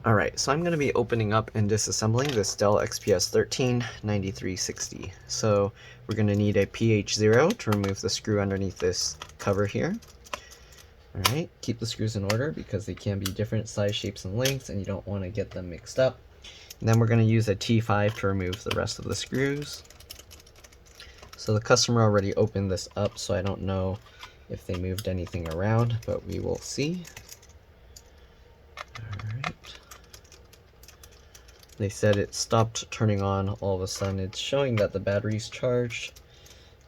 Alright, so I'm going to be opening up and disassembling this Dell XPS 139360. So we're going to need a PH0 to remove the screw underneath this cover here. Alright, keep the screws in order because they can be different size, shapes, and lengths, and you don't want to get them mixed up. And then we're going to use a T5 to remove the rest of the screws. So the customer already opened this up, so I don't know if they moved anything around, but we will see. Alright. They said it stopped turning on all of a sudden. It's showing that the battery's charged.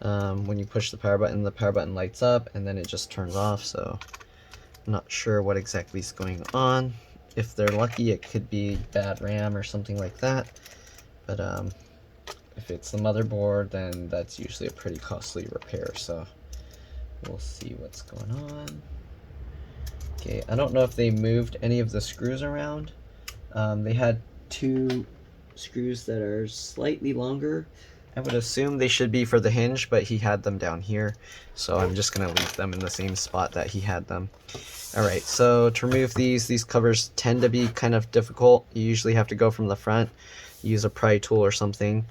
When you push the power button lights up and then it just turns off, so I'm not sure what exactly is going on. If they're lucky, it could be bad RAM or something like that, but if it's the motherboard, then that's usually a pretty costly repair, so we'll see what's going on. Okay, I don't know if they moved any of the screws around. They had two screws that are slightly longer. I would assume they should be for the hinge, but he had them down here, so I'm just going to leave them in the same spot that he had them. Alright, so to remove these covers tend to be kind of difficult. You usually have to go from the front, use a pry tool or something,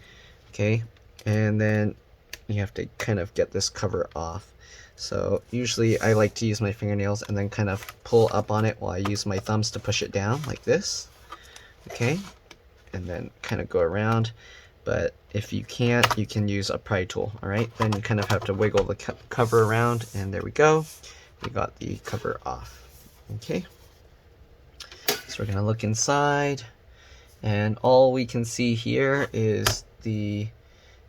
okay, and then you have to kind of get this cover off. So usually I like to use my fingernails and then kind of pull up on it while I use my thumbs to push it down like this. Okay, and then kind of go around, but if you can't, you can use a pry tool. All right, then you kind of have to wiggle the cover around, and there we go, we got the cover off. Okay, so we're gonna look inside, and all we can see here is the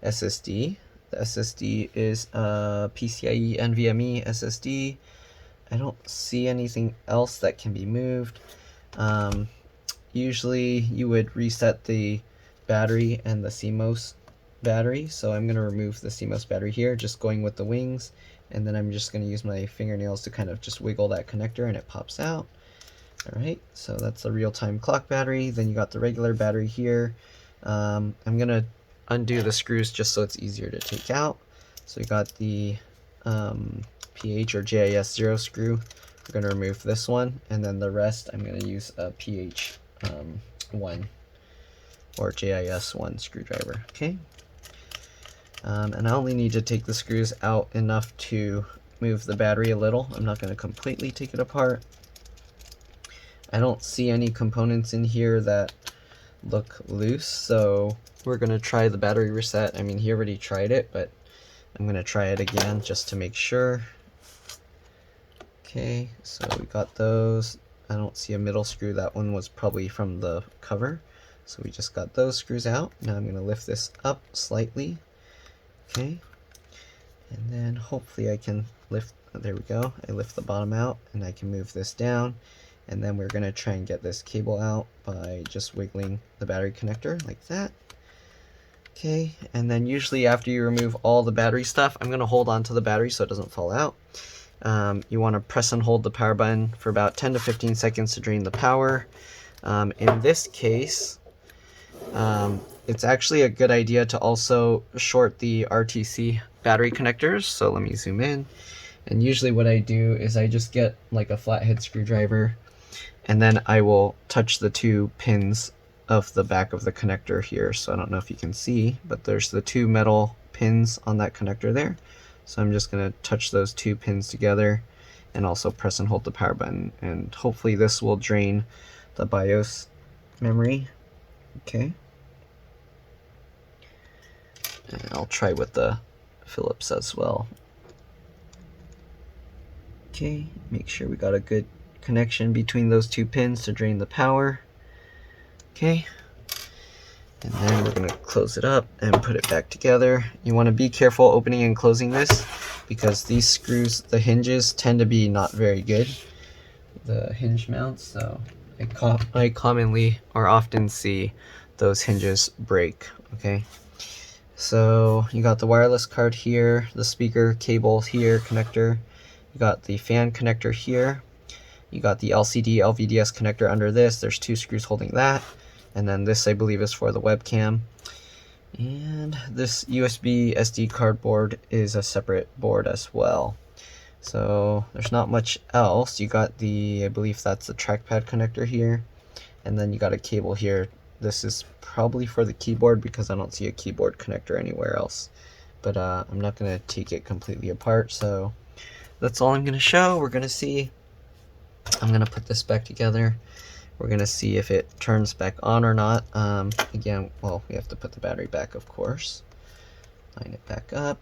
SSD. The SSD is a PCIe NVMe SSD. I don't see anything else that can be moved. Usually you would reset the battery and the CMOS battery, so I'm going to remove the CMOS battery here, just going with the wings, and then I'm just going to use my fingernails to kind of just wiggle that connector and it pops out. Alright, so that's the real-time clock battery. Then you got the regular battery here. I'm going to undo the screws just so it's easier to take out. So we got the PH or JIS 0 screw. We're going to remove this one, and then the rest I'm going to use a PH 1 or JIS 1 screwdriver. Okay, and I only need to take the screws out enough to move the battery a little. I'm not going to completely take it apart. I don't see any components in here that look loose, so we're going to try the battery reset. I mean, he already tried it, but I'm going to try it again just to make sure. Okay, so we got those. I don't see a middle screw. That one was probably from the cover. So we just got those screws out. Now I'm going to lift this up slightly. Okay, and then hopefully I can lift, there we go. I lift the bottom out and I can move this down. And then we're going to try and get this cable out by just wiggling the battery connector like that. Okay, and then usually after you remove all the battery stuff, I'm going to hold on to the battery so it doesn't fall out. You want to press and hold the power button for about 10 to 15 seconds to drain the power. In this case, it's actually a good idea to also short the RTC battery connectors. So let me zoom in. And usually what I do is I just get like a flathead screwdriver, and then I will touch the two pins of the back of the connector here. So I don't know if you can see, but there's the two metal pins on that connector there. So I'm just going to touch those two pins together and also press and hold the power button, and hopefully this will drain the BIOS memory. Okay. And I'll try with the Phillips as well. Okay, make sure we got a good connection between those two pins to drain the power. Okay. And then we're going to close it up and put it back together. You want to be careful opening and closing this because these screws, the hinges, tend to be not very good, the hinge mounts, so I commonly or often see those hinges break. Okay, so you got the wireless card here, the speaker cable here, connector, you got the fan connector here, you got the LCD LVDS connector under this. There's two screws holding that. And then this, I believe, is for the webcam. And this USB SD card board is a separate board as well. So there's not much else. You got the, I believe that's the trackpad connector here. and then you got a cable here. This is probably for the keyboard because I don't see a keyboard connector anywhere else. But I'm not going to take it completely apart, so that's all I'm going to show. We're going to see. I'm going to put this back together. We're going to see if it turns back on or not. Again, well, we have to put the battery back, of course. Line it back up.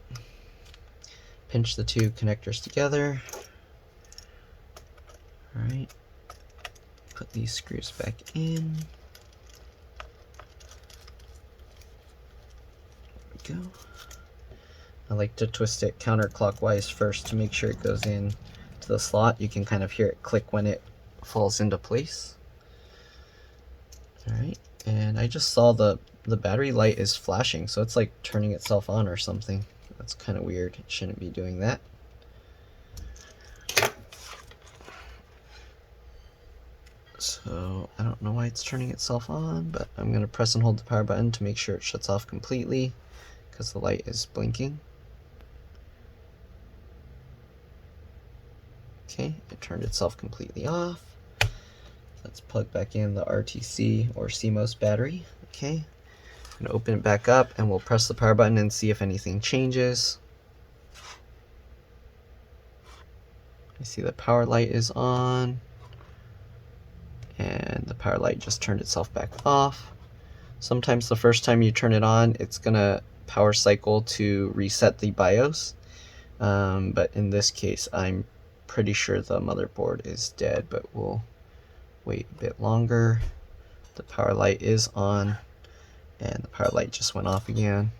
Pinch the two connectors together. Alright. Put these screws back in. There we go. I like to twist it counterclockwise first to make sure it goes in to the slot. You can kind of hear it click when it falls into place. Alright, and I just saw the battery light is flashing, so it's like turning itself on or something. That's kind of weird. It shouldn't be doing that. So I don't know why it's turning itself on, but I'm going to press and hold the power button to make sure it shuts off completely because the light is blinking. Okay, it turned itself completely off. Let's plug back in the RTC or CMOS battery. Okay, I'm going to open it back up and we'll press the power button and see if anything changes. I see the power light is on and the power light just turned itself back off. Sometimes the first time you turn it on, it's going to power cycle to reset the BIOS. But in this case, I'm pretty sure the motherboard is dead, but we'll wait a bit longer. The power light is on and the power light just went off again.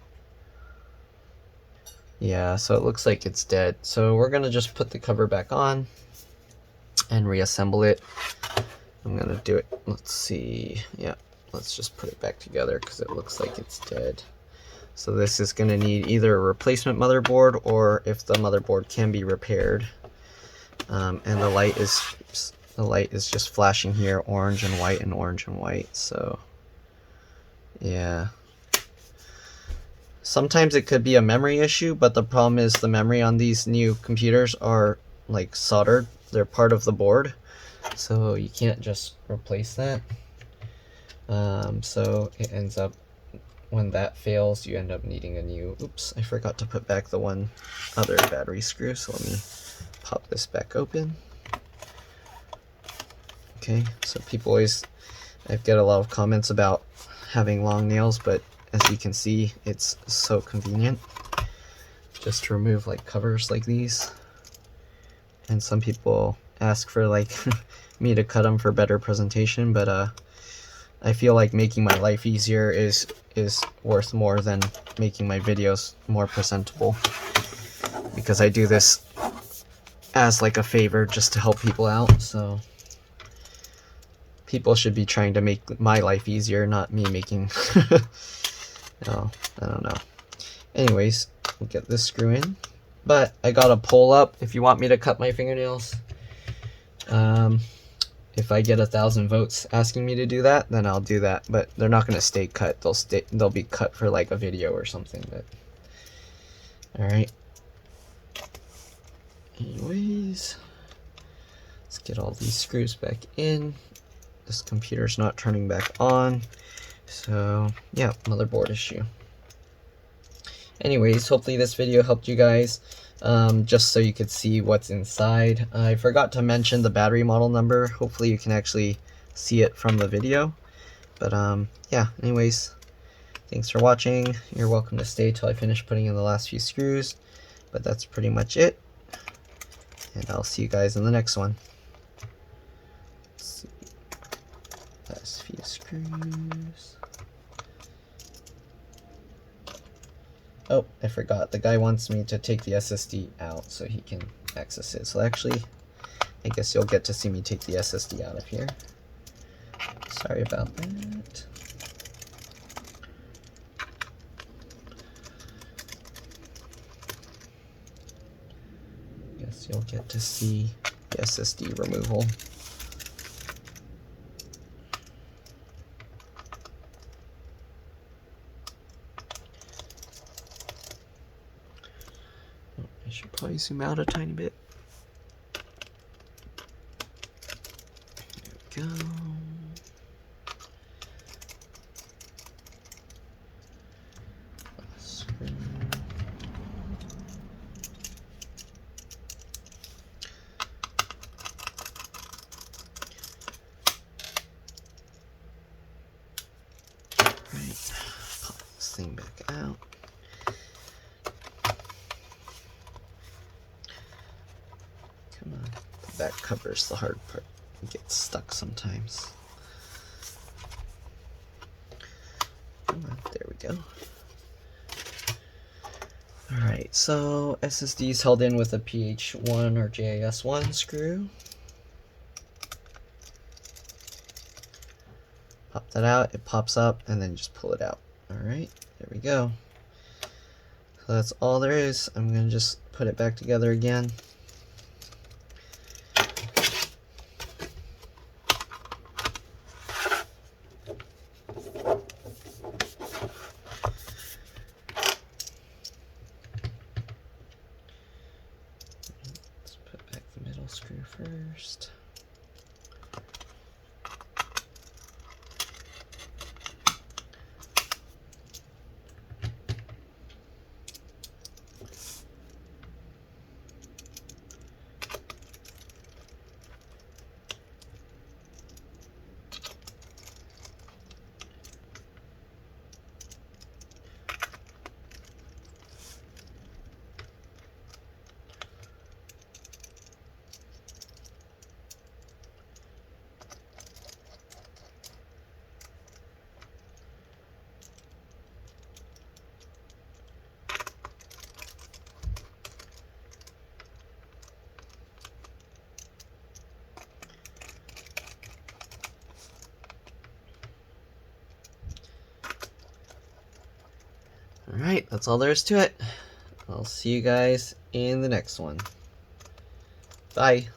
Yeah, so it looks like it's dead. So we're gonna just put the cover back on and reassemble it. I'm gonna do it, let's see, yeah, let's just put it back together because it looks like it's dead. So this is gonna need either a replacement motherboard or if the motherboard can be repaired. And the light is just flashing here, orange and white and orange and white, so yeah. Sometimes it could be a memory issue, but the problem is the memory on these new computers are like soldered. They're part of the board, so you can't just replace that. So it ends up, when that fails, you end up needing a new, oops, I forgot to put back the one other battery screw, so let me pop this back open. Okay, so people always, I get a lot of comments about having long nails, but as you can see, it's so convenient just to remove like covers like these. And some people ask for like me to cut them for better presentation, but I feel like making my life easier is worth more than making my videos more presentable, because I do this as like a favor just to help people out. So people should be trying to make my life easier, not me making oh, I don't know. Anyways, we'll get this screw in. But I got a pull up if you want me to cut my fingernails. If I get 1,000 votes asking me to do that, then I'll do that. But they're not gonna stay cut. They'll be cut for like a video or something. But alright. Anyways, let's get all these screws back in. This computer's not turning back on. So yeah, motherboard issue. Anyways, hopefully this video helped you guys, just so you could see what's inside. I forgot to mention the battery model number. Hopefully you can actually see it from the video. But yeah, anyways, thanks for watching. You're welcome to stay till I finish putting in the last few screws. But that's pretty much it. And I'll see you guys in the next one. Let's see. Last few screws. Oh, I forgot. The guy wants me to take the SSD out so he can access it. So actually, I guess you'll get to see me take the SSD out of here. Sorry about that. Guess you'll get to see the SSD removal. I should probably zoom out a tiny bit. There we go. Right, pop this thing back out. Come on, the back cover's the hard part. It gets stuck sometimes. Come on, there we go. Alright, so SSD is held in with a PH1 or JIS1 screw. Pop that out, it pops up, and then just pull it out. Alright, there we go. So that's all there is. I'm going to just put it back together again. Let's put back the middle screw first. Alright, that's all there is to it. I'll see you guys in the next one. Bye.